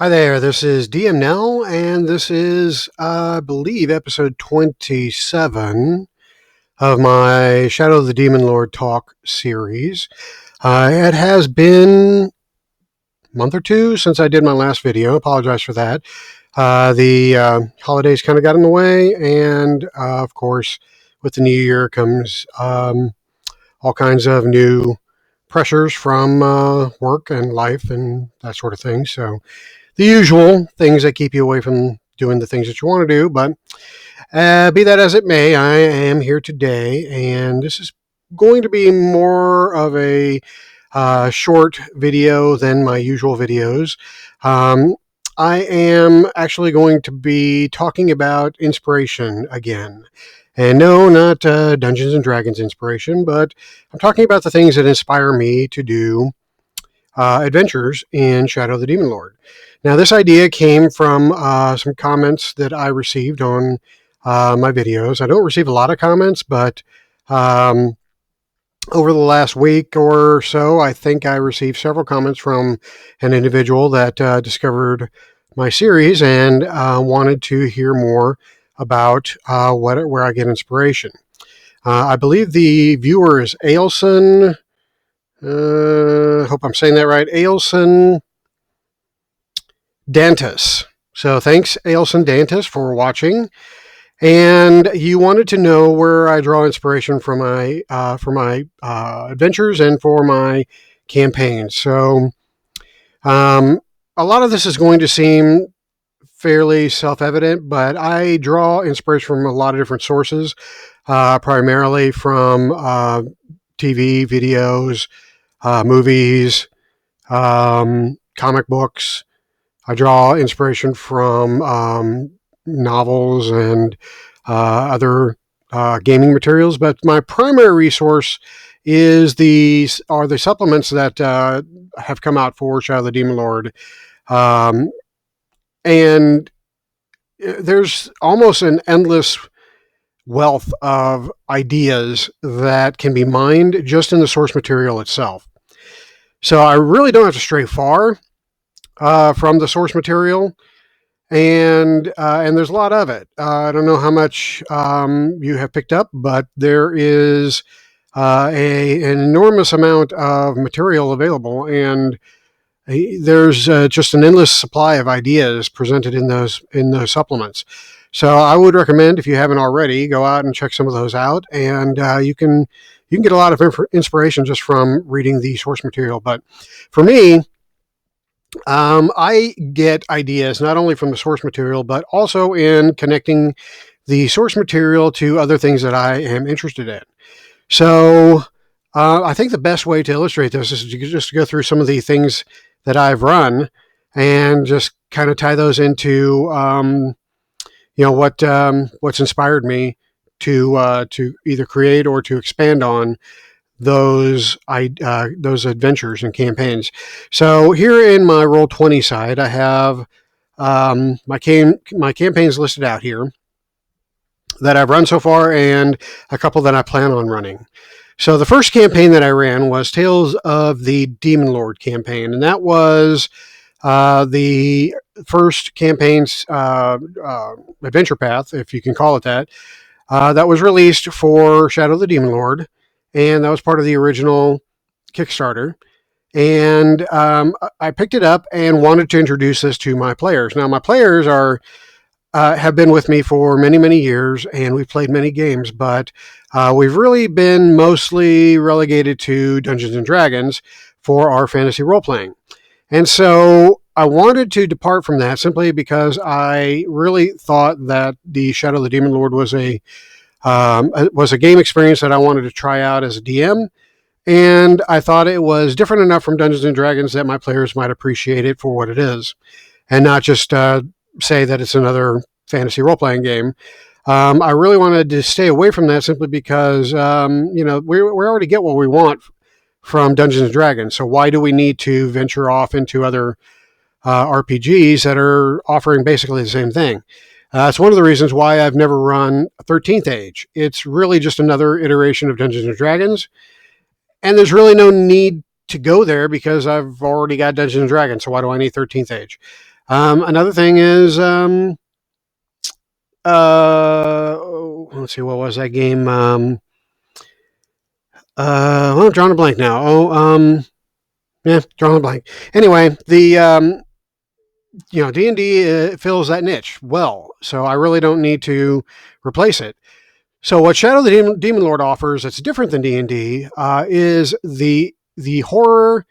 Hi there, this is DM Nell, and this is, I believe, episode 27 of my Shadow of the Demon Lord Talk series. It has been a month or two since I did my last video. Apologize for that. The holidays kind of got in the way, and of course, with the new year comes all kinds of new pressures from work and life and that sort of thing. So, the usual things that keep you away from doing the things that you want to do. But be that as it may, I am here today, and this is going to be more of a short video than my usual videos. I am actually going to be talking about inspiration again. And no, not Dungeons and Dragons inspiration, but I'm talking about the things that inspire me to do adventures in Shadow of the Demon Lord. Now, this idea came from some comments that I received on my videos. I don't receive a lot of comments, but over the last week or so, I think I received several comments from an individual that discovered my series and wanted to hear more about where I get inspiration. I believe the viewer is Ailson. Hope I'm saying that right. Ailson Dantis. So thanks, Ailson Dantis, for watching. And you wanted to know where I draw inspiration for my adventures and for my campaigns. So a lot of this is going to seem fairly self-evident, but I draw inspiration from a lot of different sources, primarily from TV, videos, movies, comic books. I draw inspiration from novels and other gaming materials, but my primary resource are the supplements that have come out for Shadow of the Demon Lord, and there's almost an endless wealth of ideas that can be mined just in the source material itself. So I really don't have to stray far from the source material, and there's a lot of it. I don't know how much you have picked up, but there is an enormous amount of material available, and there's just an endless supply of ideas presented in those supplements. So I would recommend, if you haven't already, go out and check some of those out, and you can get a lot of inspiration just from reading the source material. But for me, I get ideas not only from the source material, but also in connecting the source material to other things that I am interested in. So I think the best way to illustrate this is just to go through some of the things that I've run and just kind of tie those into what's inspired me to either create or to expand on those adventures and campaigns. So here in my Roll20 side, I have my campaigns listed out here that I've run so far, and a couple that I plan on running. So the first campaign that I ran was Tales of the Demon Lord campaign, and that was the first campaign's adventure path, if you can call it that, that was released for Shadow of the Demon Lord, and that was part of the original Kickstarter. And I picked it up and wanted to introduce this to my players. Now, my players have been with me for many, many years, and we've played many games, but we've really been mostly relegated to Dungeons and Dragons for our fantasy role-playing. And so I wanted to depart from that simply because I really thought that the Shadow of the Demon Lord was a game experience that I wanted to try out as a DM, and I thought it was different enough from Dungeons and Dragons that my players might appreciate it for what it is, and not just say that it's another fantasy role-playing game. I really wanted to stay away from that simply because we already get what we want from Dungeons and Dragons, so why do we need to venture off into other RPGs that are offering basically the same thing? It's one of the reasons why I've never run 13th Age. It's really just another iteration of Dungeons and Dragons, and there's really no need to go there because I've already got Dungeons and Dragons, so why do I need 13th Age? Another thing is, let's see, what was that game? Well, I'm drawing a blank now. Yeah, drawing a blank. Anyway, the D&D fills that niche well, so I really don't need to replace it. So what Shadow the Demon Lord offers that's different than D&D is the horror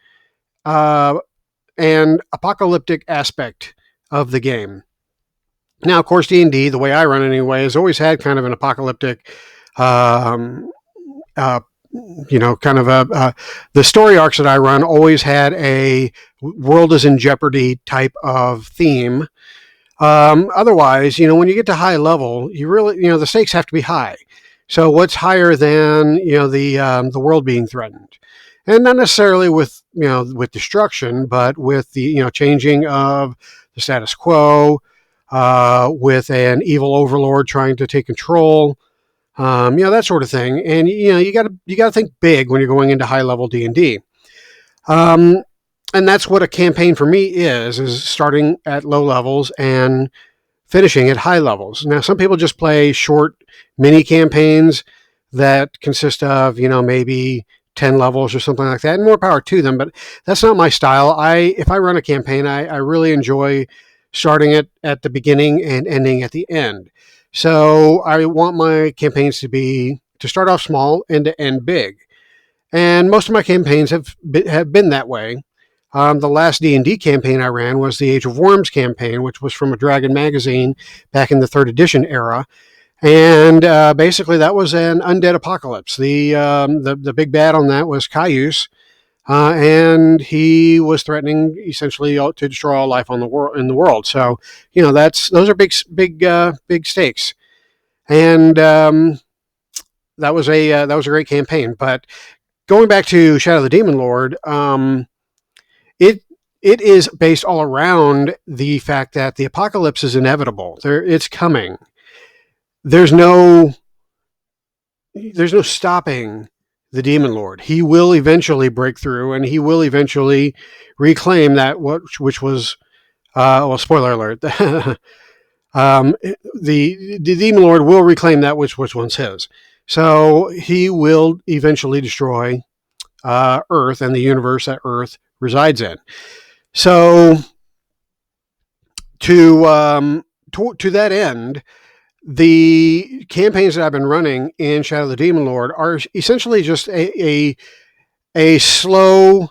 uh, and apocalyptic aspect of the game. Now, of course, D&D, the way I run it anyway, has always had kind of an apocalyptic, um, uh, kind of the story arcs that I run always had a world is in jeopardy type of theme. Otherwise, when you get to high level, you really, the stakes have to be high. So what's higher than, the world being threatened? And not necessarily with, with destruction, but with the, changing of the status quo, with an evil overlord trying to take control, that sort of thing. And, you gotta think big when you're going into high level D&D. And that's what a campaign for me is starting at low levels and finishing at high levels. Now, some people just play short mini campaigns that consist of, maybe 10 levels or something like that, and more power to them, but that's not my style. If I run a campaign, I really enjoy starting it at the beginning and ending at the end. So I want my campaigns to start off small and to end big. And most of my campaigns have been that way. The last D&D campaign I ran was the Age of Worms campaign, which was from a Dragon magazine back in the 3rd edition era. And basically, that was an undead apocalypse. The big bad on that was Caius, and he was threatening essentially to destroy all life on in the world. So, those are big stakes. And that was a great campaign. But going back to Shadow the Demon Lord, it is based all around the fact that the apocalypse is inevitable. It's coming. There's no stopping the Demon Lord. He will eventually break through, and he will eventually reclaim that which was spoiler alert. The Demon Lord will reclaim that which was once his. So he will eventually destroy Earth and the universe that Earth resides in. So to that end, the campaigns that I've been running in Shadow of the Demon Lord are essentially just a slow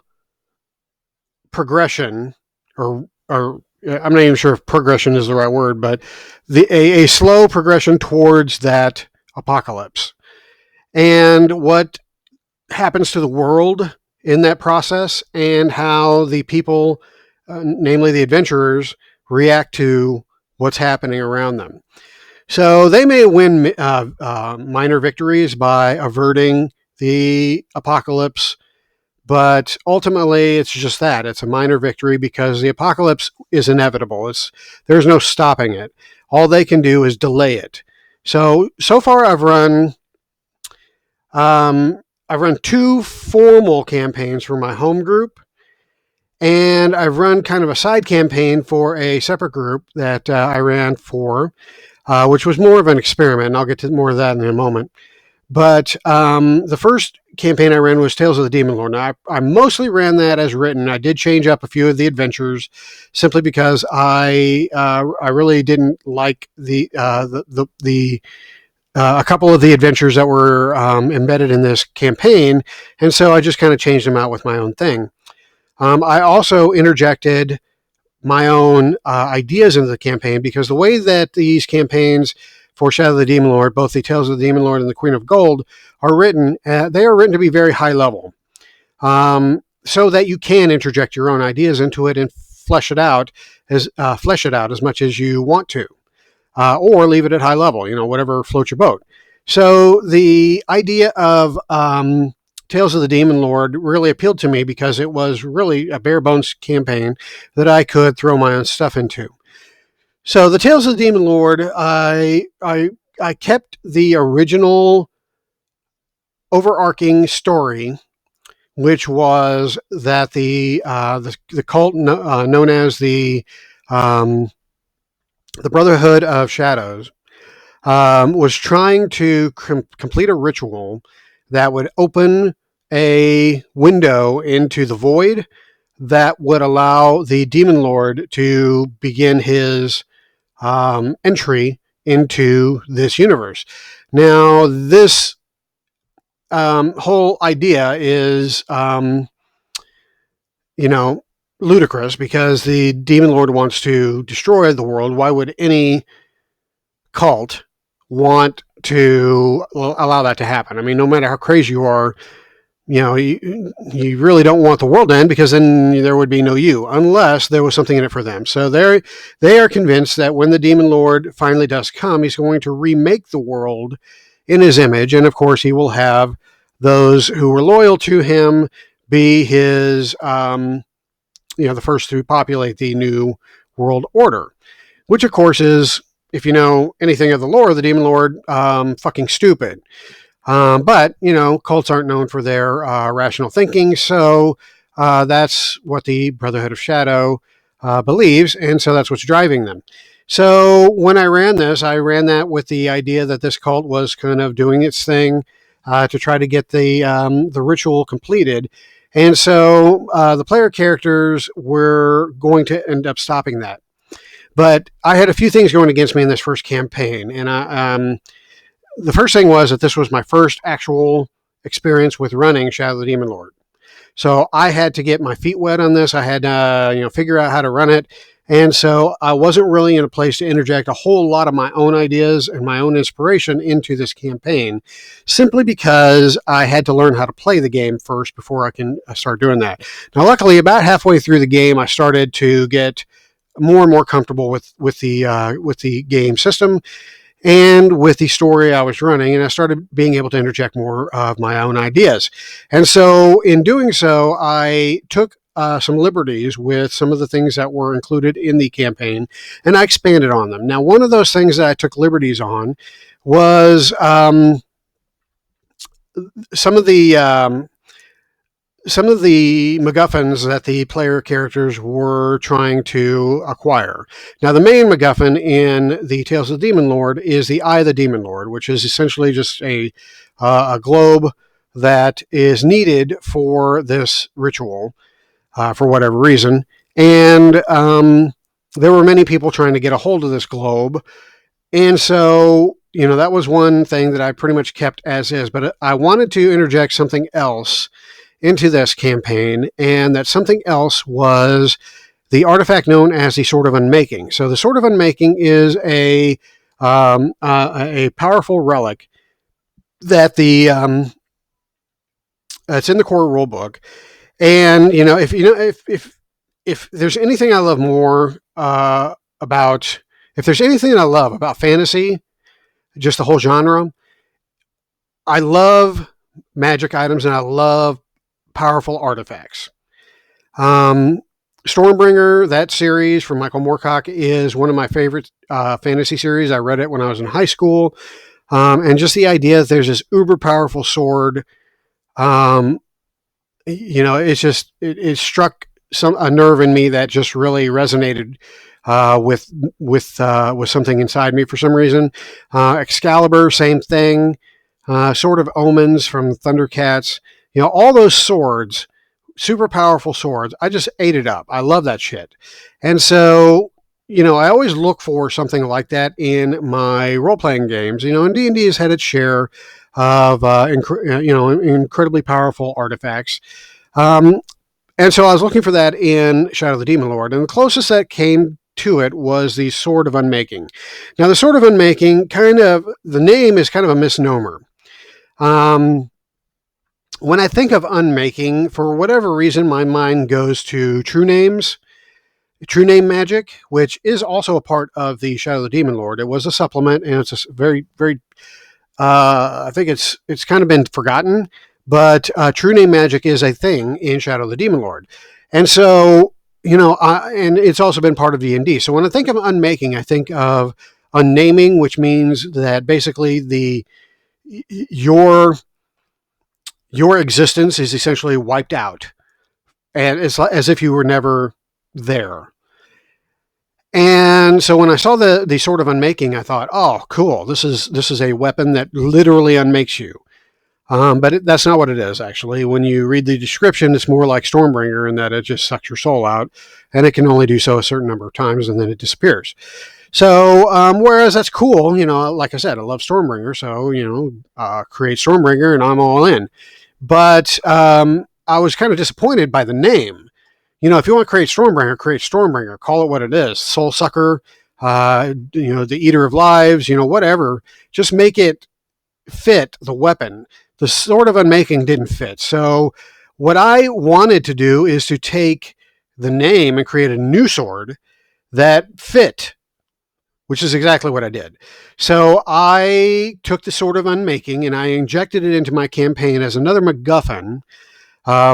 progression, or I'm not even sure if progression is the right word, but a slow progression towards that apocalypse. And what happens to the world in that process, and how the people, namely the adventurers, react to what's happening around them. So they may win minor victories by averting the apocalypse, but ultimately it's just that. It's a minor victory because the apocalypse is inevitable. There's no stopping it. All they can do is delay it. So far I've run 2 formal campaigns for my home group, and I've run kind of a side campaign for a separate group that I ran for, which was more of an experiment. And I'll get to more of that in a moment. But the first campaign I ran was Tales of the Demon Lord. Now, I mostly ran that as written. I did change up a few of the adventures simply because I really didn't like a couple of the adventures that were embedded in this campaign, and so I just kind of changed them out with my own thing. I also interjected my own ideas into the campaign, because the way that these campaigns for Shadow of the Demon Lord, both the Tales of the Demon Lord and the Queen of Gold, are written, they are written to be very high level, so that you can interject your own ideas into it and flesh it out as much as you want to. Or leave it at high level, whatever floats your boat. So the idea of Tales of the Demon Lord really appealed to me because it was really a bare bones campaign that I could throw my own stuff into. So the Tales of the Demon Lord, I kept the original overarching story, which was that the cult known as the um, the Brotherhood of Shadows was trying to complete a ritual that would open a window into the void that would allow the Demon Lord to begin his entry into this universe. Now, this whole idea is, you know, ludicrous because the Demon Lord wants to destroy the world. Why would any cult want to allow that to happen? I mean, no matter how crazy you are, you really don't want the world to end, because then there would be no you, unless there was something in it for them. So they are convinced that when the Demon Lord finally does come, he's going to remake the world in his image, and of course he will have those who were loyal to him be his, the first to populate the new world order, which of course is, if you know anything of the lore of the Demon Lord, fucking stupid. But, cults aren't known for their rational thinking, so that's what the Brotherhood of Shadow believes, and so that's what's driving them. So when I ran this, I ran that with the idea that this cult was kind of doing its thing to try to get the ritual completed. And so the player characters were going to end up stopping that. But I had a few things going against me in this first campaign, and the first thing was that this was my first actual experience with running Shadow of the Demon Lord. So I had to get my feet wet on this. I had to, figure out how to run it. And so I wasn't really in a place to interject a whole lot of my own ideas and my own inspiration into this campaign, simply because I had to learn how to play the game first before I can start doing that. Now, luckily, about halfway through the game, I started to get more and more comfortable with the game system and with the story I was running, and I started being able to interject more of my own ideas. And so in doing so, I took some liberties with some of the things that were included in the campaign, and I expanded on them. Now, one of those things that I took liberties on was some of the MacGuffins that the player characters were trying to acquire. Now, the main MacGuffin in the Tales of the Demon Lord is the Eye of the Demon Lord, which is essentially just a globe that is needed for this ritual for whatever reason. And there were many people trying to get a hold of this globe. And so, that was one thing that I pretty much kept as is. But I wanted to interject something else into this campaign, and that something else was the artifact known as the Sword of Unmaking. So the Sword of Unmaking is a powerful relic that it's in the core rule book. And if there's anything I love more about if there's anything I love about fantasy, just the whole genre, I love magic items and I love powerful artifacts. Stormbringer, that series from Michael Moorcock, is one of my favorite fantasy series. I read it when I was in high school. And just the idea that there's this uber powerful sword, it struck a nerve in me that just really resonated with something inside me for some reason. Excalibur, same thing. Sword of Omens from Thundercats. All those swords, super powerful swords. I just ate it up. I love that shit. And so, I always look for something like that in my role-playing games. And D&D has had its share of, incredibly powerful artifacts. And so I was looking for that in Shadow of the Demon Lord. And the closest that came to it was the Sword of Unmaking. Now, the Sword of Unmaking, the name is kind of a misnomer. When I think of unmaking, for whatever reason, my mind goes to true names, true name magic, which is also a part of the Shadow of the Demon Lord. It was a supplement, and it's a very, very, I think it's kind of been forgotten, but true name magic is a thing in Shadow of the Demon Lord. And so, and it's also been part of D&D. So when I think of unmaking, I think of unnaming, which means that basically your existence is essentially wiped out, and it's as if you were never there. And so when I saw the Sword of Unmaking, I thought, oh, cool. This is a weapon that literally unmakes you. But that's not what it is, actually. When you read the description, it's more like Stormbringer in that it just sucks your soul out, and it can only do so a certain number of times, and then it disappears. So, whereas that's cool, like I said, I love Stormbringer, so, create Stormbringer, and I'm all in. But I was kind of disappointed by the name. If you want to create Stormbringer, call it what it is, Soul Sucker, the Eater of Lives, whatever. Just make it fit the weapon. The Sword of Unmaking didn't fit. So what I wanted to do is to take the name and create a new sword that fit, which is exactly what I did. So I took the Sword of Unmaking and I injected it into my campaign as another MacGuffin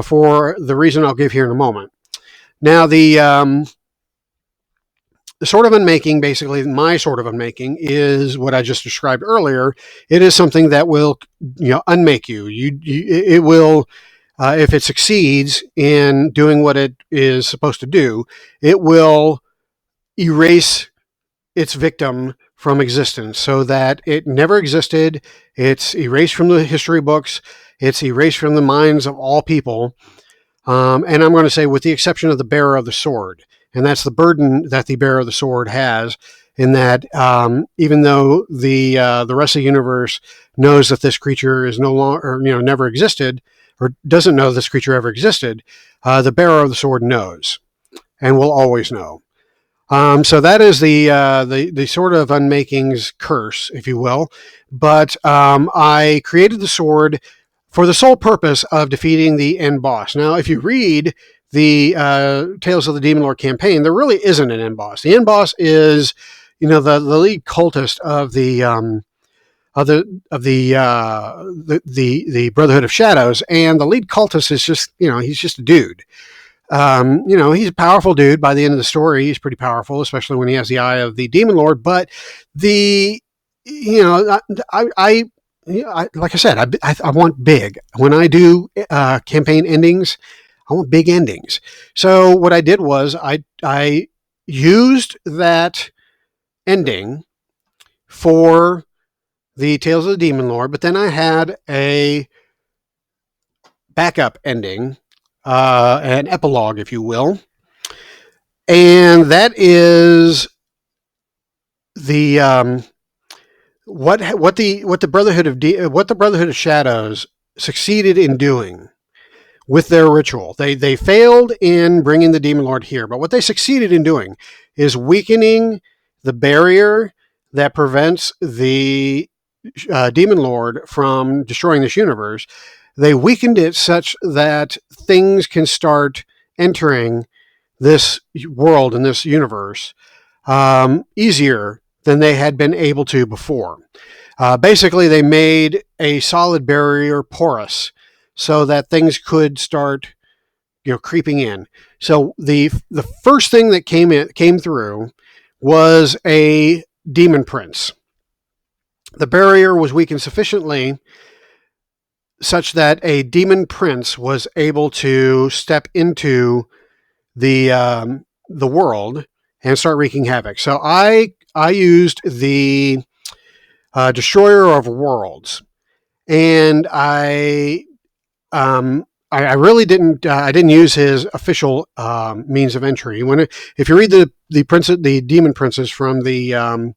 for the reason I'll give here in a moment. Now, the Sword of Unmaking, basically, my Sword of Unmaking is what I just described earlier. It is something that will, unmake you. It will, if it succeeds in doing what it is supposed to do, it will erase its victim from existence so that it never existed. It's erased from the history books. It's erased from the minds of all people. And I'm going to say, with the exception of the bearer of the sword. And that's the burden that the bearer of the sword has, in that even though the rest of the universe knows that this creature is no longer, never existed, or doesn't know this creature ever existed, the bearer of the sword knows and will always know. So that is the Sword of Unmaking's curse, if you will. But I created the sword for the sole purpose of defeating the end boss. Now, if you read the Tales of the Demon Lord campaign, there really isn't an end boss. The end boss is, the lead cultist of the Brotherhood of Shadows, and the lead cultist is just, he's just a dude. He's a powerful dude. By the end of the story, he's pretty powerful, especially when he has the eye of the Demon Lord. But like I said, I want big. When I do campaign endings, I want big endings. So what I did was I used that ending for the Tales of the Demon Lord, but then I had a backup ending, an epilogue, if you will, and that is the what the Brotherhood of Shadows succeeded in doing with their ritual. They failed in bringing the Demon Lord here, but what they succeeded in doing is weakening the barrier that prevents the Demon Lord from destroying this universe. They weakened it such that things can start entering this world and this universe easier than they had been able to before. Basically, they made a solid barrier porous so that things could start, creeping in. So the first thing that came through was a demon prince. The barrier was weakened sufficiently such that a demon prince was able to step into the world and start wreaking havoc. So I used the Destroyer of Worlds, and I really didn't. I didn't use his official means of entry. If you read the Demon Princes from the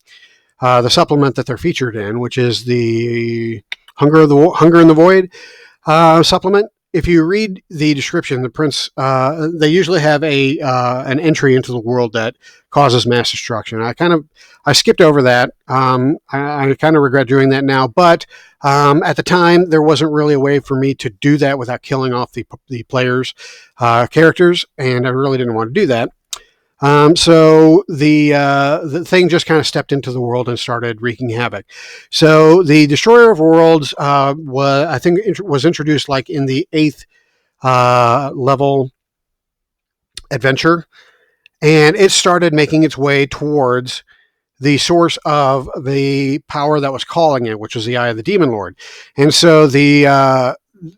supplement that they're featured in, which is the Hunger in the Void supplement. If you read the description, the prince, they usually have an entry into the world that causes mass destruction. I skipped over that. I kind of regret doing that now, but at the time there wasn't really a way for me to do that without killing off the players' characters, and I really didn't want to do that. So the thing just kind of stepped into the world and started wreaking havoc. So the Destroyer of Worlds was introduced like in the 8th level adventure, and it started making its way towards the source of the power that was calling it, which was the Eye of the Demon Lord. And so the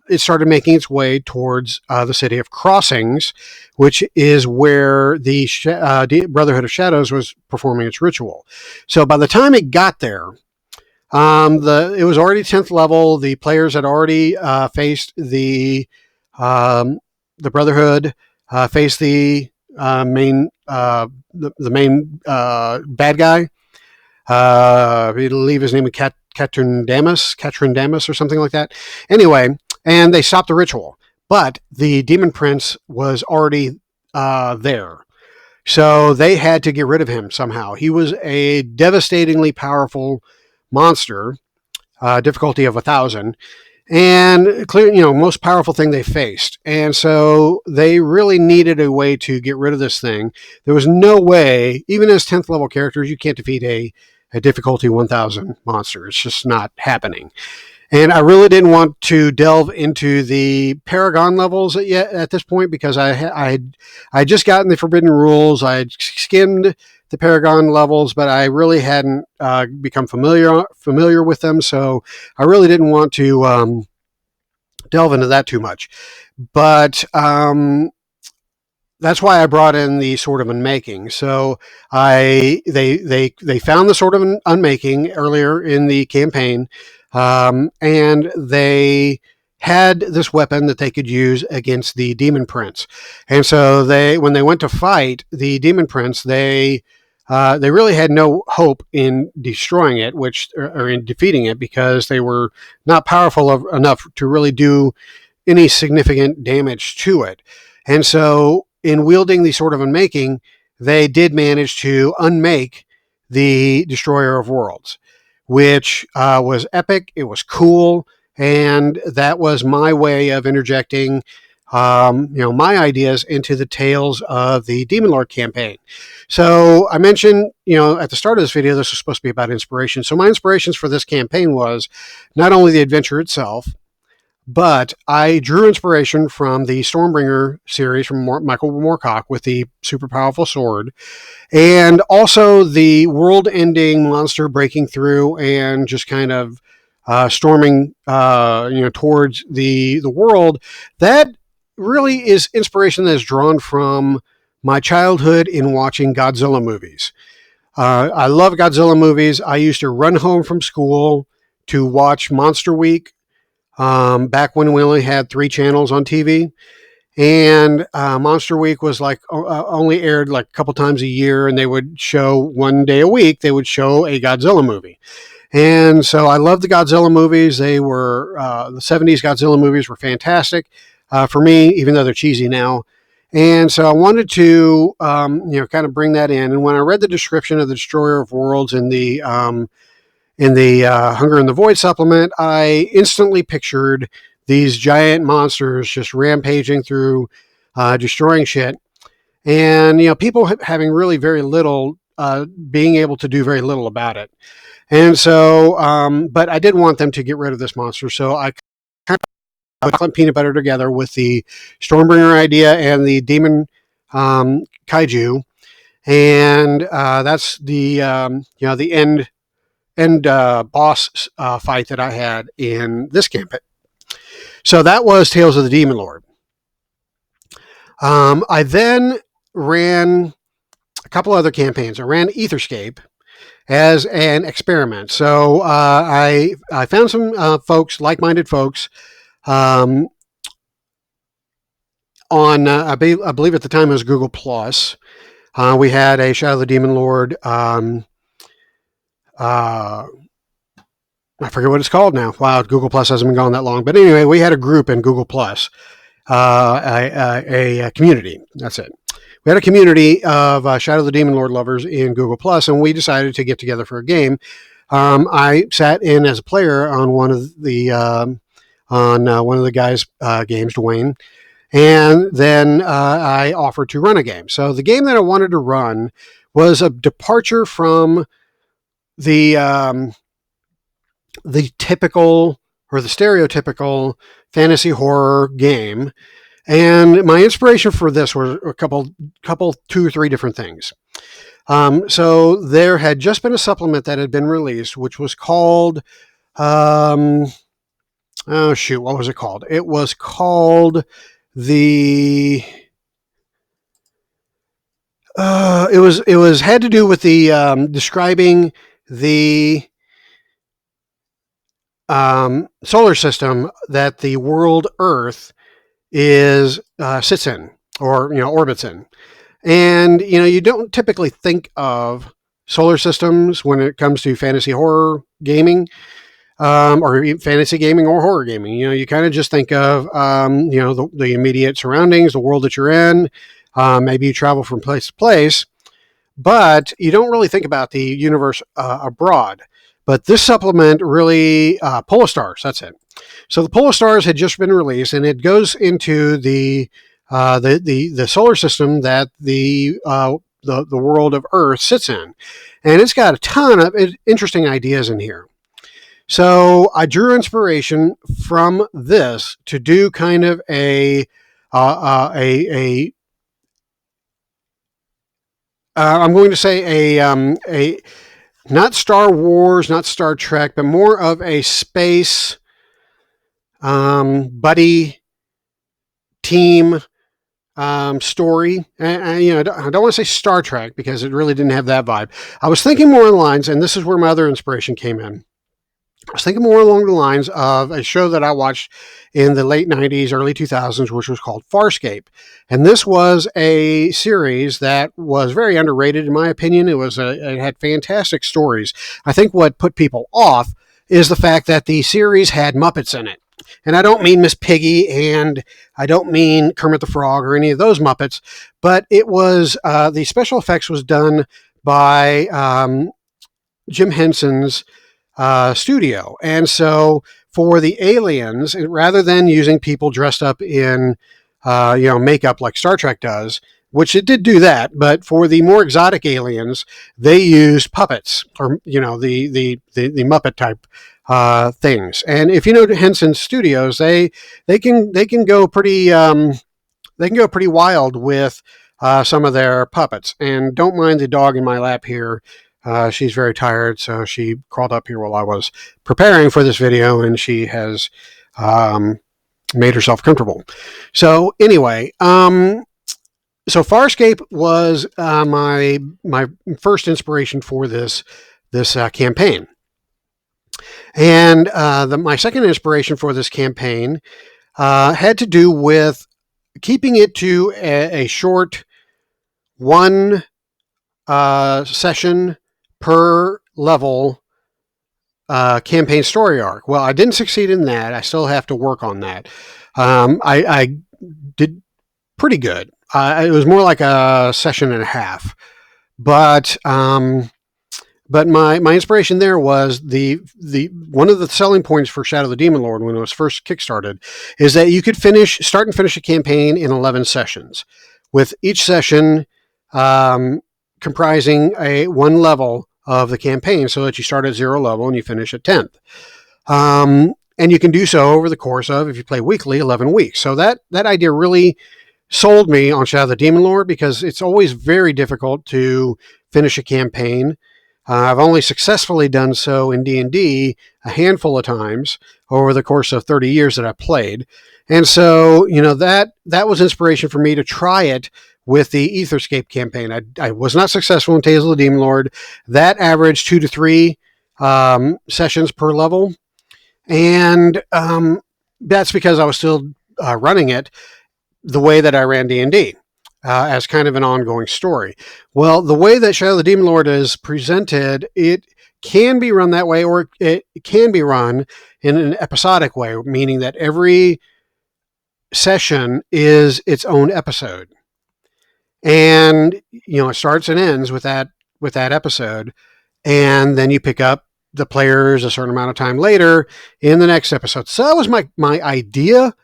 it started making its way towards the city of Crossings, which is where the Brotherhood of Shadows was performing its ritual. So by the time it got there, it was already 10th level. The players had already faced the Brotherhood, faced the main the main bad guy. I believe his name was Katrin or something like that. Anyway, and they stopped the ritual, but the Demon Prince was already there. So they had to get rid of him somehow. He was a devastatingly powerful monster, difficulty of 1,000, and clear, most powerful thing they faced. And so they really needed a way to get rid of this thing. There was no way, even as 10th level characters, you can't defeat a difficulty 1,000 monster. It's just not happening. And I really didn't want to delve into the Paragon levels yet at this point, because I just gotten the Forbidden Rules. I had skimmed the Paragon levels, but I really hadn't become familiar with them. So I really didn't want to delve into that too much. But that's why I brought in the Sword of Unmaking. So they found the Sword of Unmaking earlier in the campaign, and they had this weapon that they could use against the Demon Prince. And so when they went to fight the Demon Prince, they really had no hope in destroying it, or in defeating it, because they were not powerful enough to really do any significant damage to it. And so, in wielding the Sword of Unmaking, they did manage to unmake the Destroyer of Worlds, which was epic. It was cool, and that was my way of interjecting, my ideas into the Tales of the Demon Lord campaign. So I mentioned, at the start of this video, this was supposed to be about inspiration. So my inspirations for this campaign was not only the adventure itself, but I drew inspiration from the Stormbringer series from Michael Moorcock with the super powerful sword, and also the world-ending monster breaking through and just kind of storming, towards the world. That really is inspiration that is drawn from my childhood in watching Godzilla movies. I love Godzilla movies. I used to run home from school to watch Monster Week, back when we only had 3 channels on TV. And Monster Week was only aired like a couple times a year, and they would show one day a week, they would show a Godzilla movie. And so I love the Godzilla movies. They were, the 70s Godzilla movies were fantastic for me, even though they're cheesy now. And so I wanted to, kind of bring that in. And when I read the description of the Destroyer of Worlds in the Hunger in the Void supplement, I instantly pictured these giant monsters just rampaging through, destroying shit. And, people having really very little, being able to do very little about it. And so, but I did want them to get rid of this monster. So I kind of put peanut butter together with the Stormbringer idea and the demon kaiju. And that's the, the end boss fight that I had in this campaign. So that was Tales of the Demon Lord. I then ran a couple other campaigns. I ran Etherscape as an experiment. So I found some folks, like-minded folks, on I believe at the time it was Google Plus. We had a Shadow of the Demon Lord. I forget what it's called now. Wow, Google Plus hasn't been gone that long. But anyway, we had a group in Google Plus, a community. That's it. We had a community of Shadow of the Demon Lord lovers in Google Plus, and we decided to get together for a game. I sat in as a player on one of the guys' games, Dwayne, and then I offered to run a game. So the game that I wanted to run was a departure from the typical or the stereotypical fantasy horror game. And my inspiration for this was a couple, 2 or 3 different things. So there had just been a supplement that had been released, which was called, oh shoot, what was it called? It was called the. It was had to do with the describing the solar system that the world Earth is sits in, or orbits in. And you don't typically think of solar systems when it comes to fantasy horror gaming, or fantasy gaming or horror gaming. You kind of just think of the immediate surroundings, the world that you're in. Maybe you travel from place to place, but you don't really think about the universe abroad. But this supplement really, Polar Stars, that's it. So the Polar Stars had just been released, and it goes into the solar system that the world of Earth sits in, and it's got a ton of interesting ideas in here. So I drew inspiration from this to do kind of a I'm going to say a not Star Wars, not Star Trek, but more of a space buddy team story. I don't want to say Star Trek because it really didn't have that vibe. I was thinking more along the lines, and this is where my other inspiration came in. I was thinking more along the lines of a show that I watched in the late 90s, early 2000s, which was called Farscape. And this was a series that was very underrated, in my opinion. It had fantastic stories. I think what put people off is the fact that the series had Muppets in it. And I don't mean Miss Piggy, and I don't mean Kermit the Frog or any of those Muppets, but it was the special effects was done by Jim Henson's studio. And so for the aliens, rather than using people dressed up in makeup like Star Trek does, which it did do that, but for the more exotic aliens, they used puppets, or the Muppet type things. And if you know Henson Studios, they can go pretty wild with some of their puppets. And don't mind the dog in my lap here. She's very tired, so she crawled up here while I was preparing for this video, and she has made herself comfortable. So anyway, so Farscape was my first inspiration for this campaign, and my second inspiration for this campaign had to do with keeping it to a short one session per level campaign story arc. Well, I didn't succeed in that. I still have to work on that. I did pretty good. It was more like a session and a half, but my inspiration there was the one of the selling points for Shadow the Demon Lord when it was first kickstarted is that you could start and finish a campaign in 11 sessions, with each session comprising one level of the campaign, so that you start at 0 level and you finish at 10th. And you can do so over the course of, if you play weekly, 11 weeks. So that idea really sold me on Shadow the Demon Lord, because it's always very difficult to finish a campaign. I've only successfully done so in D&D a handful of times over the course of 30 years that I played. And so, that was inspiration for me to try it with the Etherscape campaign. I was not successful in Tales of the Demon Lord. That averaged 2 to 3 sessions per level. And that's because I was still running it the way that I ran D&D, as kind of an ongoing story. Well, the way that Shadow of the Demon Lord is presented, it can be run that way, or it can be run in an episodic way, meaning that every session is its own episode. And, it starts and ends with that episode. And then you pick up the players a certain amount of time later in the next episode. So that was my idea,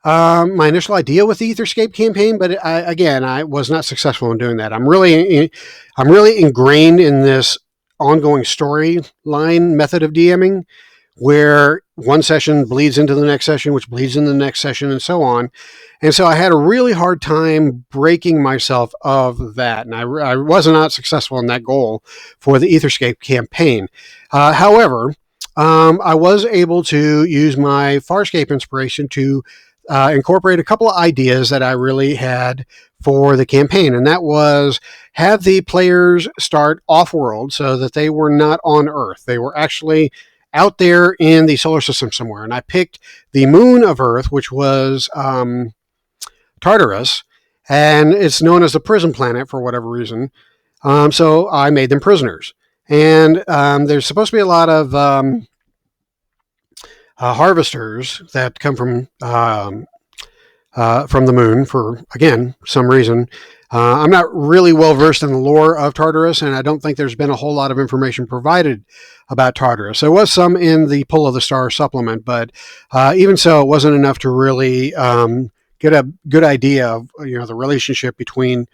my initial idea with the Etherscape campaign. But I was not successful in doing that. I'm really ingrained in this ongoing storyline method of DMing, where one session bleeds into the next session, which bleeds into the next session, and so on. And so I had a really hard time breaking myself of that. And I was not successful in that goal for the Etherscape campaign. However, I was able to use my Farscape inspiration to incorporate a couple of ideas that I really had for the campaign, and that was have the players start off-world so that they were not on Earth. They were actually out there in the solar system somewhere, and I picked the moon of Earth, which was Tartarus, and it's known as the prison planet for whatever reason. So I made them prisoners. And there's supposed to be a lot of harvesters that come from the moon for, again, some reason. I'm not really well versed in the lore of Tartarus, and I don't think there's been a whole lot of information provided about Tartarus. There was some in the Pull of the Star supplement, but even so, it wasn't enough to really get a good idea of the relationship between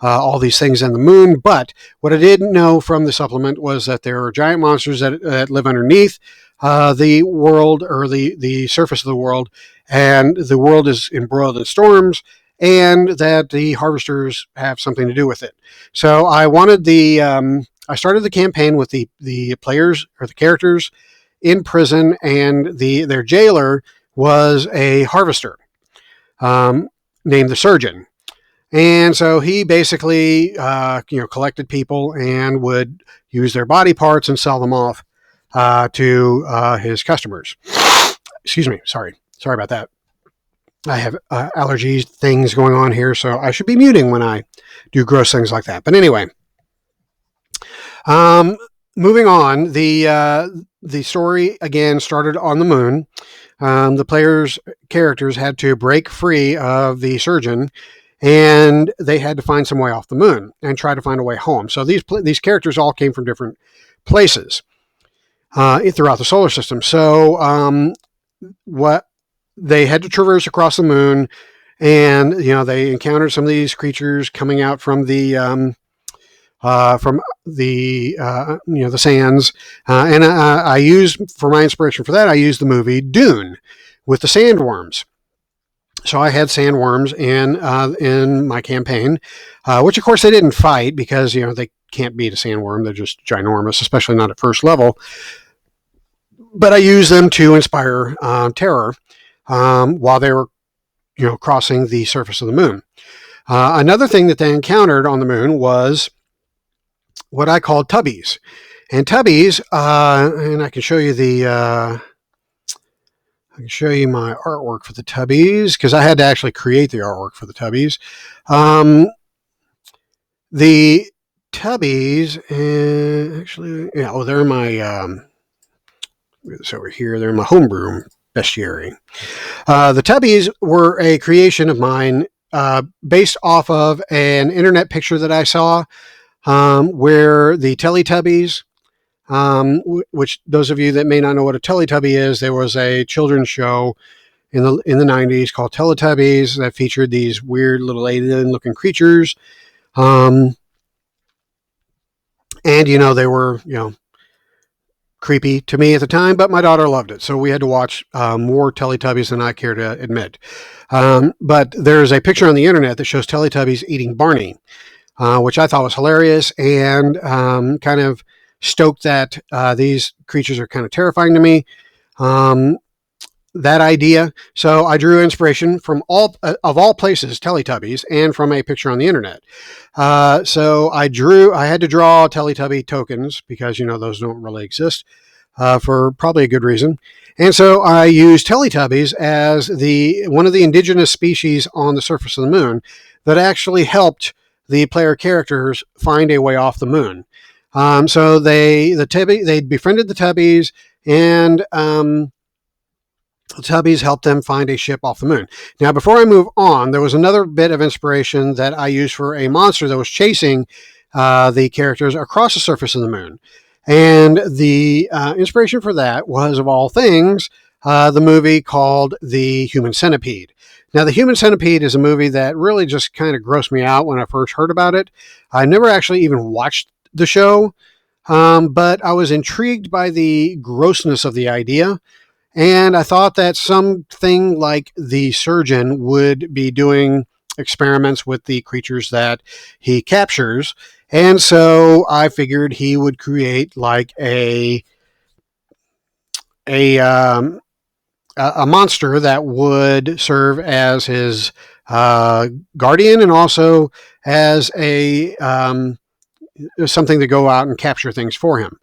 all these things and the moon. But what I didn't know from the supplement was that there are giant monsters that live underneath the world, or the surface of the world, and the world is embroiled in storms, and that the harvesters have something to do with it. So I wanted I started the campaign with the players, or the characters, in prison, and their jailer was a harvester named the Surgeon. And so he basically, collected people and would use their body parts and sell them off to his customers. Excuse me. Sorry about that. I have allergies, things going on here, so I should be muting when I do gross things like that. But anyway, moving on, the story again started on the moon. The players' characters had to break free of the Surgeon, and they had to find some way off the moon and try to find a way home. So these characters all came from different places throughout the solar system. So what they had to traverse across the moon, and they encountered some of these creatures coming out from the sands, and I used, for my inspiration for that, I used the movie Dune with the sandworms. So I had sandworms in my campaign, which of course they didn't fight because they can't beat a sandworm; they're just ginormous, especially not at first level. But I used them to inspire terror while they were crossing the surface of the moon. Another thing that they encountered on the moon was what I called tubbies, and tubbies, and I can show you I can show you my artwork for the tubbies, because I had to actually create the artwork for the tubbies. The tubbies, they're in my, this over here, they're in my homebrew bestiary. The tubbies were a creation of mine based off of an internet picture that I saw where the Teletubbies, which those of you that may not know what a Teletubby is, there was a children's show in the 90s called Teletubbies that featured these weird little alien-looking creatures, and they were creepy to me at the time, but my daughter loved it, so we had to watch more Teletubbies than I care to admit. But there's a picture on the internet that shows Teletubbies eating Barney, which I thought was hilarious, and kind of stoked that these creatures are kind of terrifying to me. That idea. So I drew inspiration from all places, Teletubbies, and from a picture on the internet. So I had to draw Teletubby tokens because those don't really exist for probably a good reason. And so I used Teletubbies as one of the indigenous species on the surface of the moon that actually helped the player characters find a way off the moon. So they befriended the Tubbies, and the Tubbies helped them find a ship off the moon. Now, before I move on, there was another bit of inspiration that I used for a monster that was chasing the characters across the surface of the moon. And the inspiration for that was, of all things, the movie called The Human Centipede. Now, The Human Centipede is a movie that really just kind of grossed me out when I first heard about it. I never actually even watched the show, but I was intrigued by the grossness of the idea. And I thought that something like the Surgeon would be doing experiments with the creatures that he captures. And so I figured he would create like a a monster that would serve as his guardian and also as a something to go out and capture things for him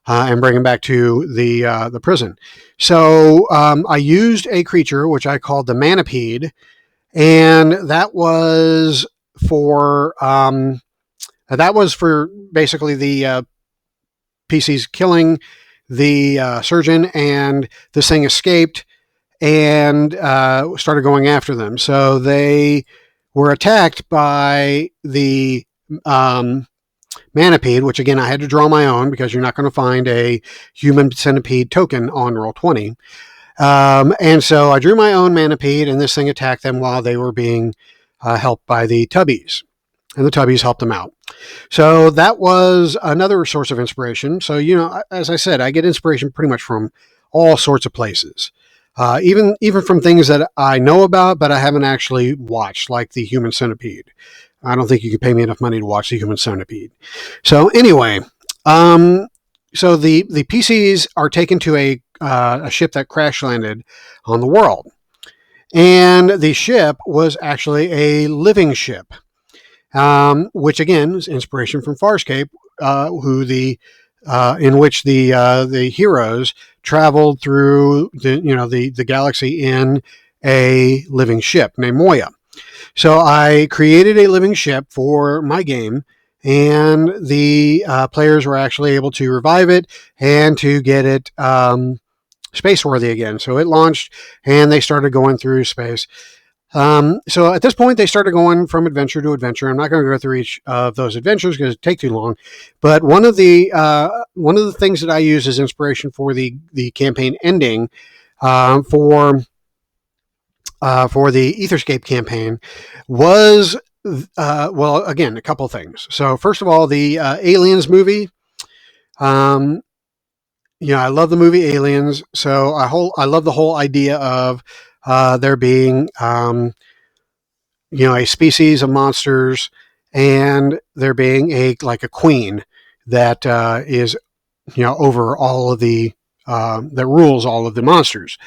and bring him back to the prison. So I used a creature which I called the Manipede, and that was for basically the PCs killing the surgeon, and this thing escaped and started going after them. So they were attacked by the Manipede, which again I had to draw my own because you're not going to find a human centipede token on Roll20. And so I drew my own Manipede, and this thing attacked them while they were being helped by the Tubbies, and the Tubbies helped them out. So that was another source of inspiration. So, as I said, I get inspiration pretty much from all sorts of places. Even from things that I know about, but I haven't actually watched, like the Human Centipede. I don't think you could pay me enough money to watch the Human Centipede. So anyway, so the PCs are taken to a ship that crash landed on the world, and the ship was actually a living ship, which again is inspiration from Farscape, in which the heroes traveled through the galaxy in a living ship named Moya. So I created a living ship for my game, and the players were actually able to revive it and to get it space worthy again. So it launched, and they started going through space. So at this point, they started going from adventure to adventure. I'm not going to go through each of those adventures because it takes too long. But one of the things that I use as inspiration for the campaign ending for the Etherscape campaign was again, a couple things. So first of all, the Aliens movie. I love the movie Aliens. So I love the whole idea of there being a species of monsters, and there being a queen that is over all of the that rules all of the monsters.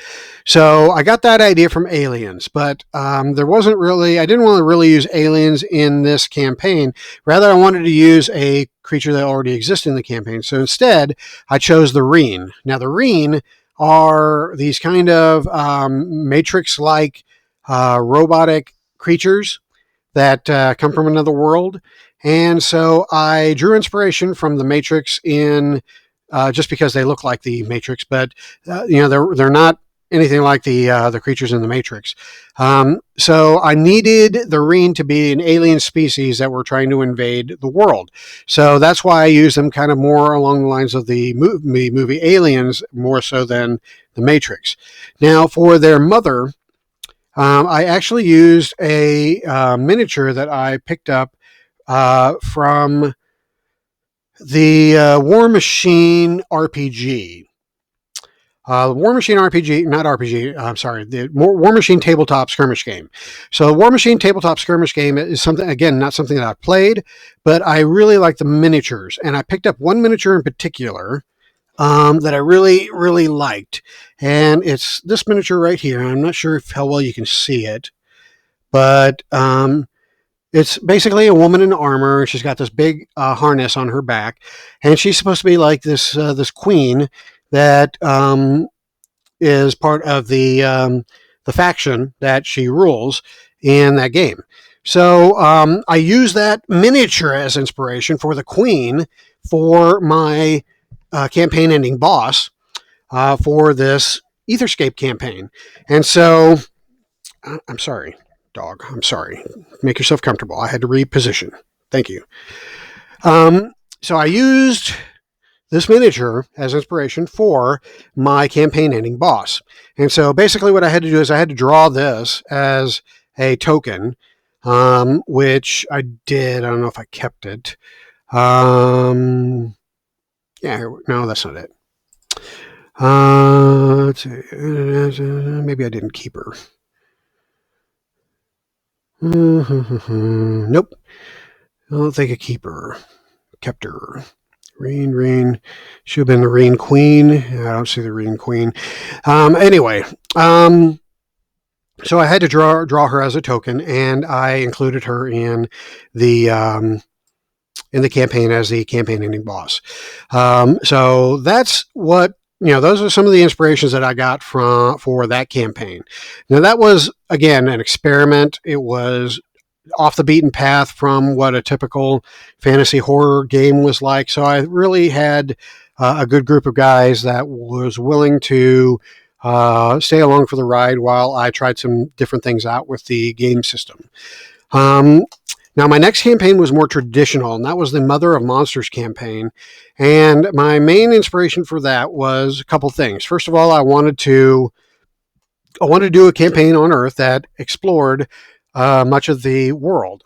So I got that idea from Aliens, but there wasn't really, I didn't want to really use aliens in this campaign. Rather, I wanted to use a creature that already existed in the campaign. So instead, I chose the Reen. Now, the Reen are these kind of Matrix-like robotic creatures that come from another world. And so I drew inspiration from the Matrix in just because they look like the Matrix, but they're not anything like the creatures in the Matrix. So I needed the Reen to be an alien species that were trying to invade the world. So that's why I used them kind of more along the lines of the movie Aliens, more so than the Matrix. Now, for their mother, I actually used a miniature that I picked up from the War Machine RPG. War Machine RPG, not RPG, I'm sorry, the War Machine tabletop skirmish game. So War Machine tabletop skirmish game is something, again, not something that I've played, but I really like the miniatures. And I picked up one miniature in particular that I really, really liked. And it's this miniature right here. I'm not sure how well you can see it, but it's basically a woman in armor. She's got this big harness on her back, and she's supposed to be like this queen that is part of the faction that she rules in that game. So I use that miniature as inspiration for the queen for my campaign ending boss for this Etherscape campaign. And so I'm sorry, dog. I'm sorry. Make yourself comfortable. I had to reposition. Thank you. So I used this miniature as inspiration for my campaign ending boss. And so basically what I had to do is I had to draw this as a token, which I did. I don't know if I kept it. Yeah, no, that's not it. Maybe I didn't keep her. Nope. I don't think I kept her. Reen. Should have been the Reen Queen. I don't see the Reen Queen. Anyway, so I had to draw her as a token, and I included her the in the campaign as the campaign ending boss. So that's what those are some of the inspirations that I got for that campaign. Now that was again an experiment. It was off the beaten path from what a typical fantasy horror game was like. So I really had a good group of guys that was willing to stay along for the ride while I tried some different things out with the game system. Now, my next campaign was more traditional, and that was the Mother of Monsters campaign. And my main inspiration for that was a couple things. First of all, I wanted to do a campaign on Earth that explored much of the world,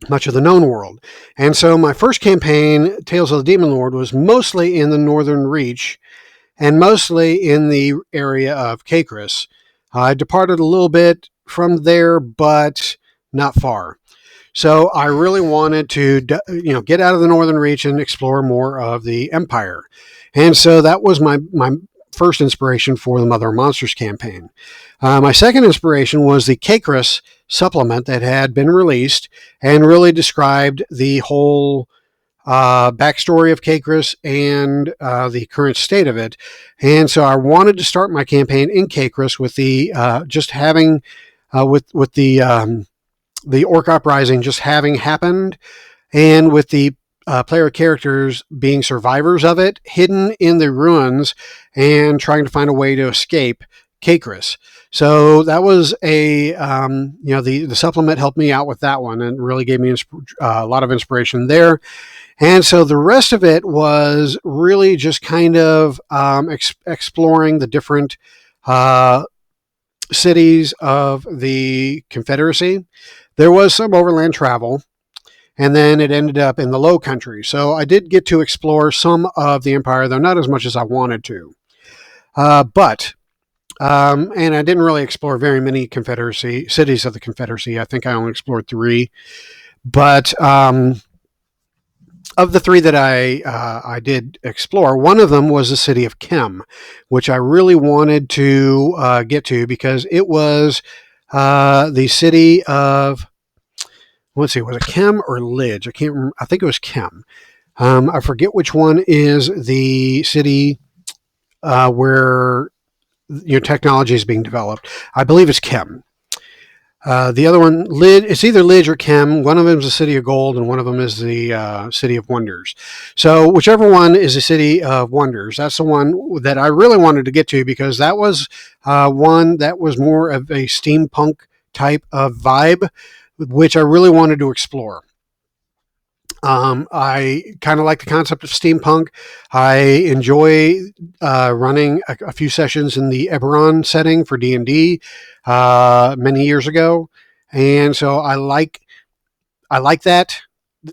much of the known world. And so my first campaign, Tales of the Demon Lord, was mostly in the Northern Reach and mostly in the area of Caicris. I departed a little bit from there, but not far. So I really wanted to, get out of the Northern Reach and explore more of the Empire. And so that was my first inspiration for the Mother of Monsters campaign. My second inspiration was the Caicris supplement that had been released and really described the whole backstory of Caicris and the current state of it. And so I wanted to start my campaign in Caicris with the just having with the Orc Uprising just having happened, and with the player characters being survivors of it, hidden in the ruins and trying to find a way to escape Caicris. So that was the supplement helped me out with that one and really gave me a lot of inspiration there. And so the rest of it was really just kind of exploring the different cities of the Confederacy. There was some overland travel, and then it ended up in the Low Country. So I did get to explore some of the Empire, though not as much as I wanted to. And I didn't really explore very many cities of the Confederacy. I think I only explored 3. But of the 3 that I did explore, one of them was the city of Chem, which I really wanted to get to because it was the city of, let's see, was it Chem or Lidge? I can't remember. I think it was Chem. I forget which one is the city where technology is being developed. I believe it's Chem. The other one, it's either Lidge or Chem. One of them is the City of Gold, and one of them is the City of Wonders. So whichever one is the City of Wonders, that's the one that I really wanted to get to because that was one that was more of a steampunk type of vibe, which I really wanted to explore. I kind of like the concept of steampunk. I enjoy running a few sessions in the Eberron setting for D&D many years ago, and so I like that.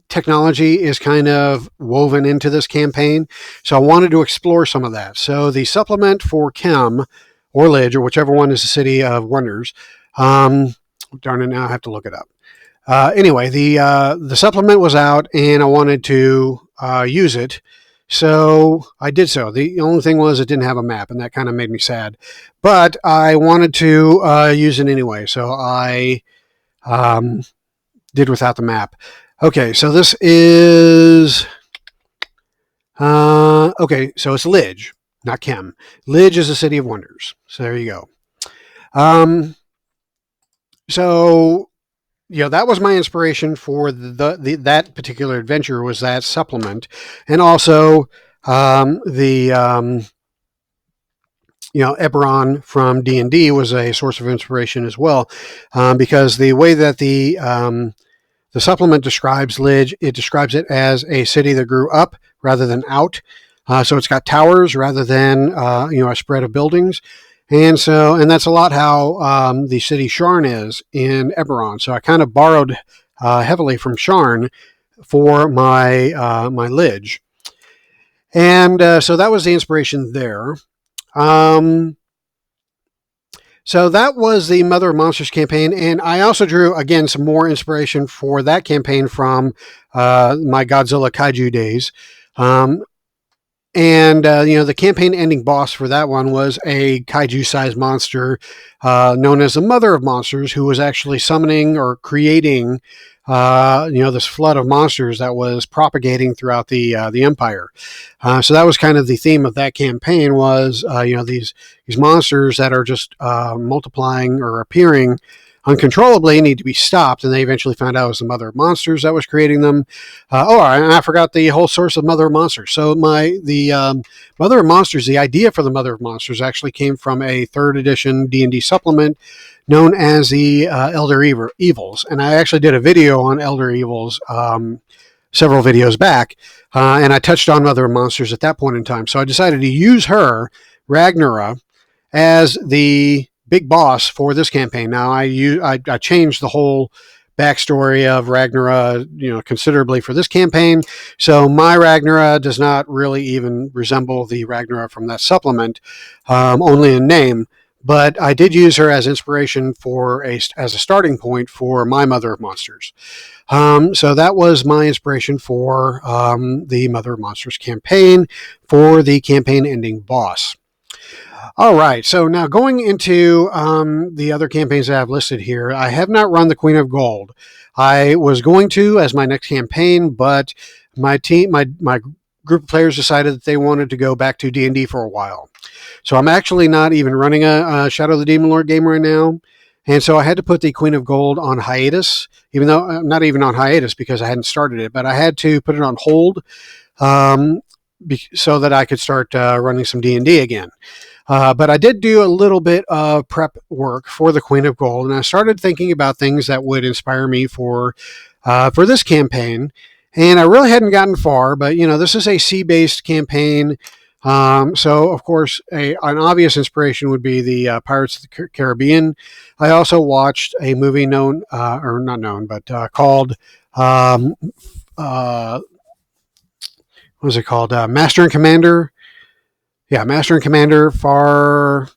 Technology is kind of woven into this campaign, so I wanted to explore some of that. So the supplement for Chem or Lidge, or whichever one is the City of Wonders. Darn it, now I have to look it up. Anyway, the supplement was out, and I wanted to use it, so I did so. The only thing was it didn't have a map, and that kind of made me sad. But I wanted to use it anyway, so I did without the map. Okay, so this is okay. So it's Lidge, not Chem. Lidge is the City of Wonders. So there you go. So that was my inspiration for that particular adventure, was that supplement, and also Eberron from D&D was a source of inspiration as well, because the way that the supplement describes Lidge, it describes it as a city that grew up rather than out. So it's got towers rather than a spread of buildings. And that's a lot how the city Sharn is in Eberron. So I kind of borrowed heavily from Sharn for my my Lidge. And so that was the inspiration there. So that was the Mother of Monsters campaign. And I also drew, again, some more inspiration for that campaign from my Godzilla Kaiju days. Um, and the campaign ending boss for that one was a kaiju-sized monster known as the Mother of Monsters, who was actually summoning or creating, this flood of monsters that was propagating throughout the Empire. So that was kind of the theme of that campaign was, these monsters that are just multiplying or appearing uncontrollably need to be stopped, and they eventually found out it was the Mother of Monsters that was creating them. And I forgot the whole source of Mother of Monsters. So the Mother of Monsters, the idea for the Mother of Monsters actually came from a third edition D&D supplement known as the Elder Evils, and I actually did a video on Elder Evils several videos back, and I touched on Mother of Monsters at that point in time. So I decided to use her, Ragnara, as the big boss for this campaign. Now I changed the whole backstory of Ragnara, considerably for this campaign. So my Ragnara does not really even resemble the Ragnara from that supplement, only in name. But I did use her as inspiration as a starting point for my Mother of Monsters. So that was my inspiration for the Mother of Monsters campaign for the campaign ending boss. All right, so now going into the other campaigns that I've listed here, I have not run the Queen of Gold. I was going to as my next campaign, but my group of players decided that they wanted to go back to D&D for a while. So I'm actually not even running a Shadow of the Demon Lord game right now. And so I had to put the Queen of Gold on hiatus, even though not even on hiatus because I hadn't started it, but I had to put it on hold so that I could start running some D&D again. But I did do a little bit of prep work for the Queen of Gold, and I started thinking about things that would inspire me for this campaign. And I really hadn't gotten far, but this is a sea-based campaign. So, of course, an obvious inspiration would be the Pirates of the Caribbean. I also watched a movie called, what was it called? Master and Commander. Yeah, Master and Commander Far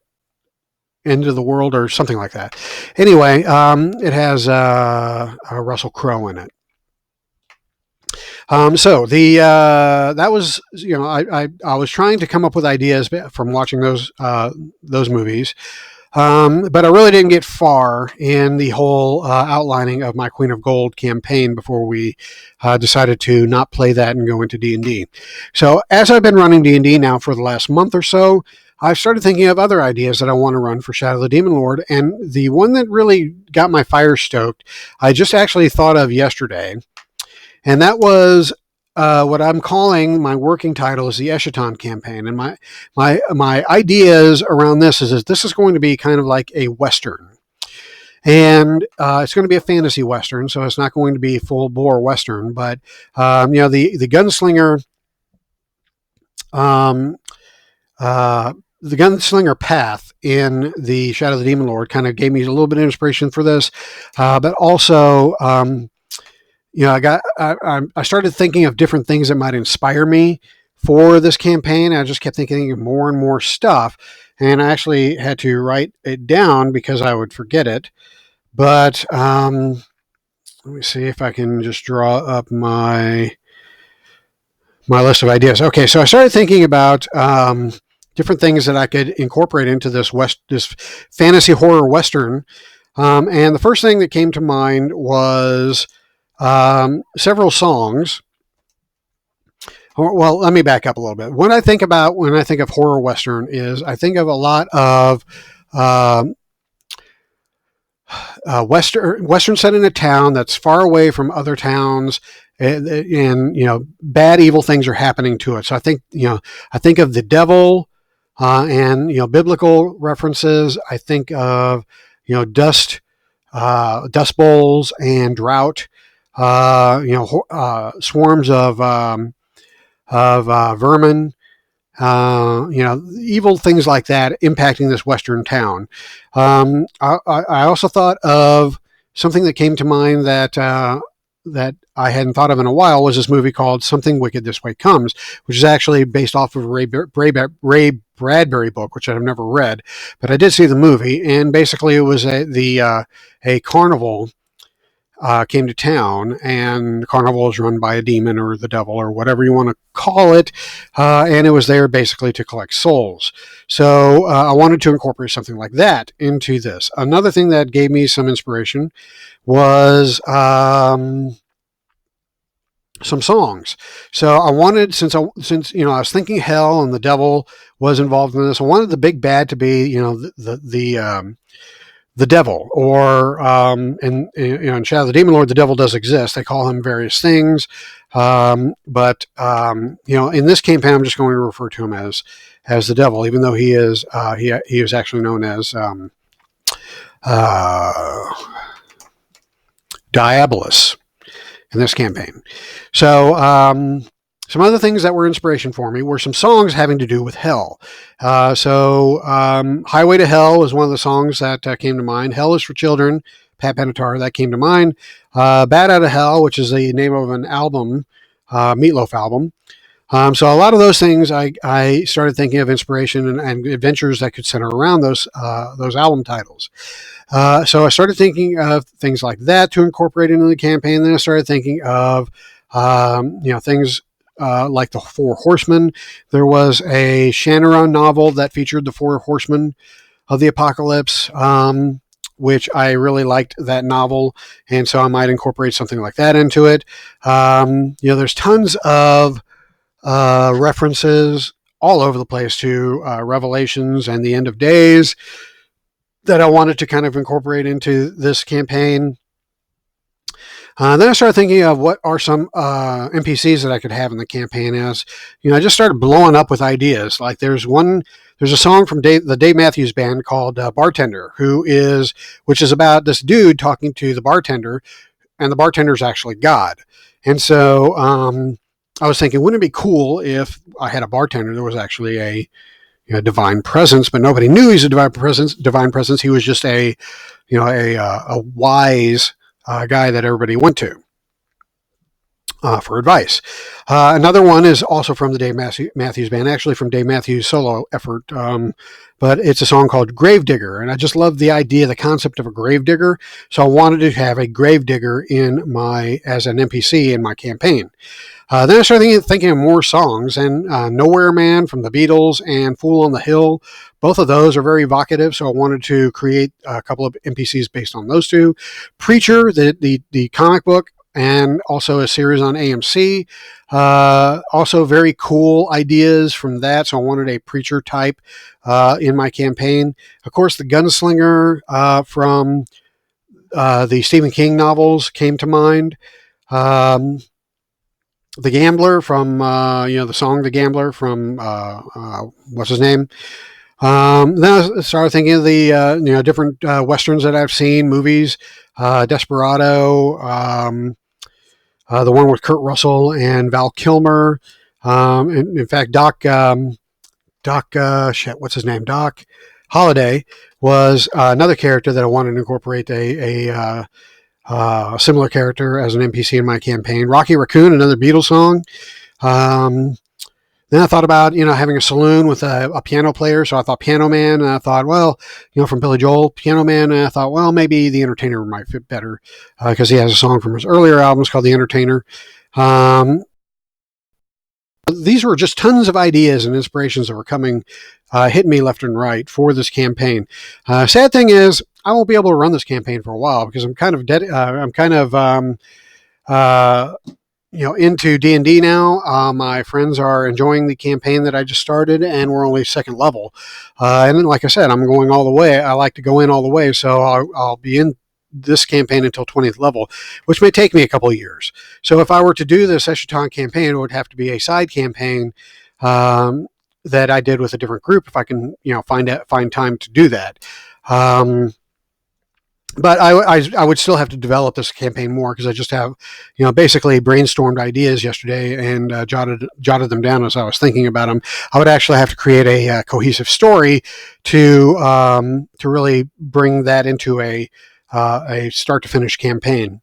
End of the World or something like that. Anyway, it has Russell Crowe in it. So that was I was trying to come up with ideas from watching those movies, but I really didn't get far in the whole outlining of my Queen of Gold campaign before we decided to not play that and go into D&D. So as I've been running D&D now for the last month or so, I've started thinking of other ideas that I want to run for Shadow of the Demon Lord, and the one that really got my fire stoked, I just actually thought of yesterday. And that was what I'm calling my working title is the Eschaton campaign. And my ideas around this is this is going to be kind of like a Western. And it's going to be a fantasy Western, so it's not going to be full bore Western. But, the gunslinger... the gunslinger path in the Shadow of the Demon Lord kind of gave me a little bit of inspiration for this, but also I started thinking of different things that might inspire me for this campaign. I just kept thinking of more and more stuff, and I actually had to write it down because I would forget it. But let me see if I can just draw up my list of ideas. Okay, so I started thinking about different things that I could incorporate into this fantasy horror Western. And the first thing that came to mind was several songs. Well, let me back up a little bit. When I think of horror Western is I think of a lot of Western set in a town that's far away from other towns, and bad evil things are happening to it. So I think of the devil, and biblical references. I think of dust bowls and drought. Swarms of vermin. Evil things like that impacting this Western town. I also thought of something that came to mind that I hadn't thought of in a while was this movie called Something Wicked This Way Comes, which is actually based off of a Ray Bradbury book, which I've never read, but I did see the movie, and basically it was a carnival came to town, and the carnival is run by a demon or the devil or whatever you want to call it, and it was there basically to collect souls. So I wanted to incorporate something like that into this. Another thing that gave me some inspiration was some songs. So I wanted, since I was thinking hell and the devil was involved in this, I wanted the big bad to be the devil, or in Shadow of the Demon Lord, the devil does exist. They call him various things, but in this campaign, I'm just going to refer to him as the devil, even though he is actually known as Diabolus in this campaign. So some other things that were inspiration for me were some songs having to do with hell. Highway to Hell was one of the songs that came to mind. Hell is for Children, Pat Benatar, that came to mind. Bat Out of Hell, which is the name of an album, Meatloaf album. So a lot of those things, I started thinking of inspiration and adventures that could center around those album titles. So I started thinking of things like that to incorporate into the campaign. Then I started thinking of things like the Four Horsemen. There was a Shannara novel that featured the Four Horsemen of the Apocalypse, which I really liked that novel, and so I might incorporate something like that into it. There's tons of references all over the place to Revelations and the End of Days that I wanted to kind of incorporate into this campaign. Then I started thinking of what are some NPCs that I could have in the campaign. As I just started blowing up with ideas. Like there's a song from the Dave Matthews Band called "Bartender," which is about this dude talking to the bartender, and the bartender is actually God. And so I was thinking, wouldn't it be cool if I had a bartender that was actually a divine presence, but nobody knew he's a divine presence. He was just a wise guy that everybody went to for advice. Another one is also from the Dave Matthews Band, actually from Dave Matthews' solo effort, but it's a song called Gravedigger, and I just love the idea, the concept of a gravedigger, so I wanted to have a gravedigger as an NPC in my campaign. Then I started thinking of more songs, and Nowhere Man from the Beatles and Fool on the Hill, both of those are very evocative, so I wanted to create a couple of NPCs based on those two. Preacher, the comic book, and also a series on AMC. Also very cool ideas from that, so I wanted a preacher type in my campaign. Of course, the gunslinger from the Stephen King novels came to mind. The Gambler from the song "The Gambler" from what's his name. Then I started thinking of the different westerns that I've seen, movies, Desperado, the one with Kurt Russell and Val Kilmer. In fact, Doc, what's his name? Doc Holliday was another character that I wanted to incorporate a similar character as an NPC in my campaign. Rocky Raccoon, another Beatles song. Then I thought about, having a saloon with a piano player. So I thought Piano Man, and I thought, well, from Billy Joel, Piano Man. And I thought, well, maybe The Entertainer might fit better because he has a song from his earlier albums called The Entertainer. These were just tons of ideas and inspirations that were hitting me left and right for this campaign. Sad thing is, I won't be able to run this campaign for a while because I'm kind of into D&D now. My friends are enjoying the campaign that I just started, and we're only second level. And then, like I said, I'm going all the way. I like to go in all the way, so I'll be in this campaign until 20th level, which may take me a couple of years. So if I were to do this Eschaton campaign, it would have to be a side campaign that I did with a different group if I can, find time to do that. But I would still have to develop this campaign more because I just have, basically brainstormed ideas yesterday and jotted them down as I was thinking about them. I would actually have to create a cohesive story to really bring that into a start to finish campaign.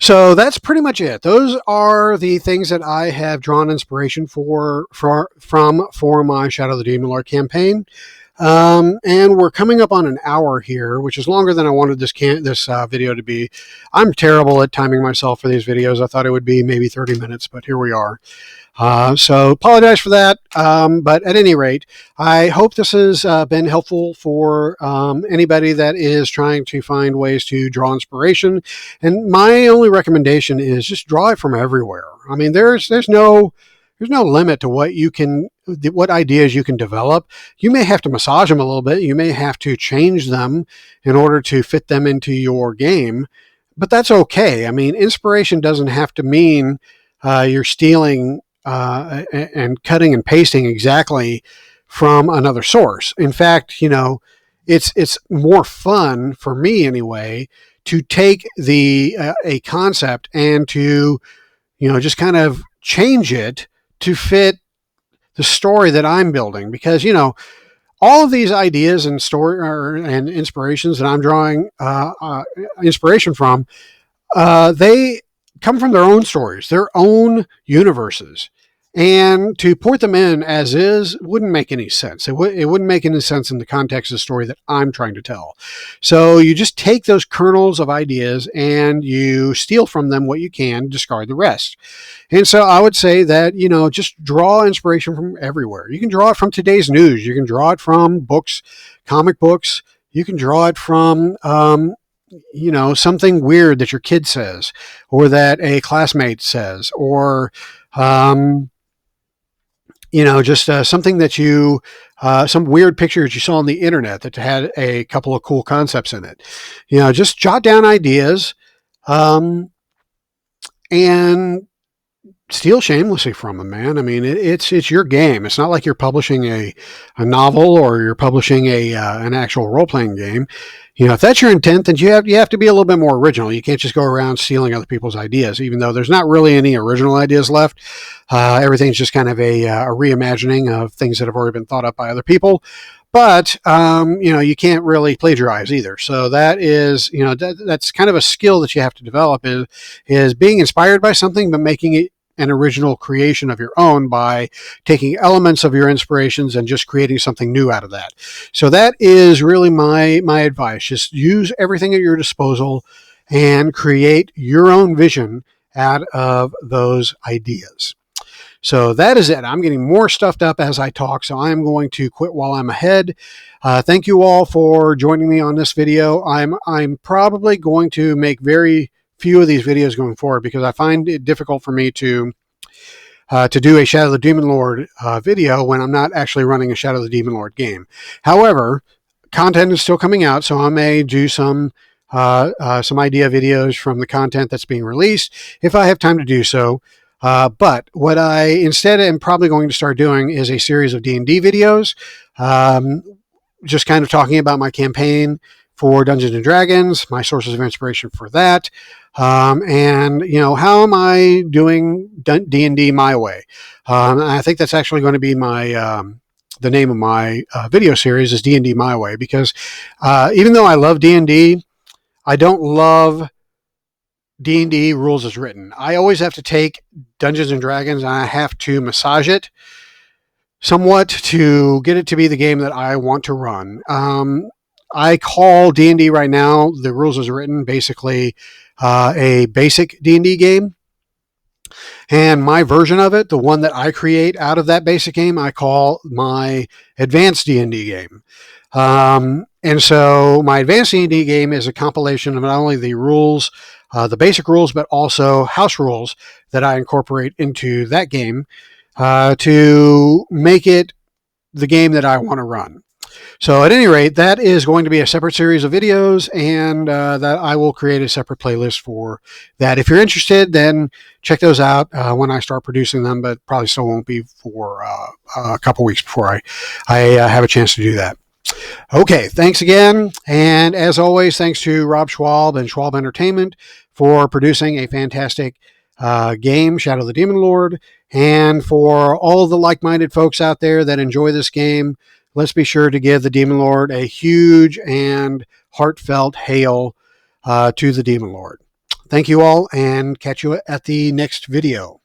So that's pretty much it. Those are the things that I have drawn inspiration from my Shadow of the Demon Lord campaign. And we're coming up on an hour here, which is longer than I wanted this video to be. I'm terrible at timing myself for these videos. I thought it would be maybe 30 minutes, but here we are. So apologize for that. But at any rate, I hope this has been helpful for anybody that is trying to find ways to draw inspiration. And my only recommendation is just draw it from everywhere. I mean, there's no limit to what ideas you can develop. You may have to massage them a little bit. You may have to change them in order to fit them into your game, but that's okay. I mean, inspiration doesn't have to mean you're stealing and cutting and pasting exactly from another source. In fact, it's more fun for me anyway to take a concept and to just kind of change it to fit the story that I'm building, because all of these ideas and and inspirations that I'm drawing inspiration from, they come from their own stories, their own universes. And to port them in as is wouldn't make any sense. It wouldn't make any sense in the context of the story that I'm trying to tell. So you just take those kernels of ideas and you steal from them what you can, discard the rest. And so I would say that, just draw inspiration from everywhere. You can draw it from today's news. You can draw it from books, comic books. You can draw it from, something weird that your kid says, or that a classmate says, or, just something that some weird pictures you saw on the internet that had a couple of cool concepts in it. Just jot down ideas and steal shamelessly from them, man. I mean, it's your game. It's not like you're publishing a novel or you're publishing an actual role playing game. If that's your intent, then you have to be a little bit more original. You can't just go around stealing other people's ideas, even though there's not really any original ideas left. Everything's just kind of a reimagining of things that have already been thought up by other people. But you can't really plagiarize either. So that is, that's kind of a skill that you have to develop, is being inspired by something but making it an original creation of your own by taking elements of your inspirations and just creating something new out of that. So that is really my advice. Just use everything at your disposal and create your own vision out of those ideas. So that is it. I'm getting more stuffed up as I talk, so I'm going to quit while I'm ahead. Thank you all for joining me on this video. I'm probably going to make very few of these videos going forward, because I find it difficult for me to do a Shadow of the Demon Lord video when I'm not actually running a Shadow of the Demon Lord game. However, content is still coming out, so I may do some idea videos from the content that's being released if I have time to do so. But what I instead am probably going to start doing is a series of D&D videos, just kind of talking about my campaign for Dungeons and Dragons, my sources of inspiration for that, and how am I doing D&D my way. I think that's actually going to be my the name of my video series is D&D My Way, because even though I love D&D, I don't love D&D rules as written. I always have to take Dungeons and Dragons and I have to massage it somewhat to get it to be the game that I want to run. I call D&D right now, the rules as written, basically a basic D&D game. And my version of it, the one that I create out of that basic game, I call my advanced D&D game. And so my advanced D&D game is a compilation of not only the rules, the basic rules, but also house rules that I incorporate into that game to make it the game that I want to run. So at any rate, that is going to be a separate series of videos, and that I will create a separate playlist for that. If you're interested, then check those out when I start producing them, but probably still won't be for a couple weeks before I have a chance to do that. Okay, thanks again. And as always, thanks to Rob Schwab and Schwab Entertainment for producing a fantastic game, Shadow of the Demon Lord. And for all the like-minded folks out there that enjoy this game, let's be sure to give the Demon Lord a huge and heartfelt hail to the Demon Lord. Thank you all, and catch you at the next video.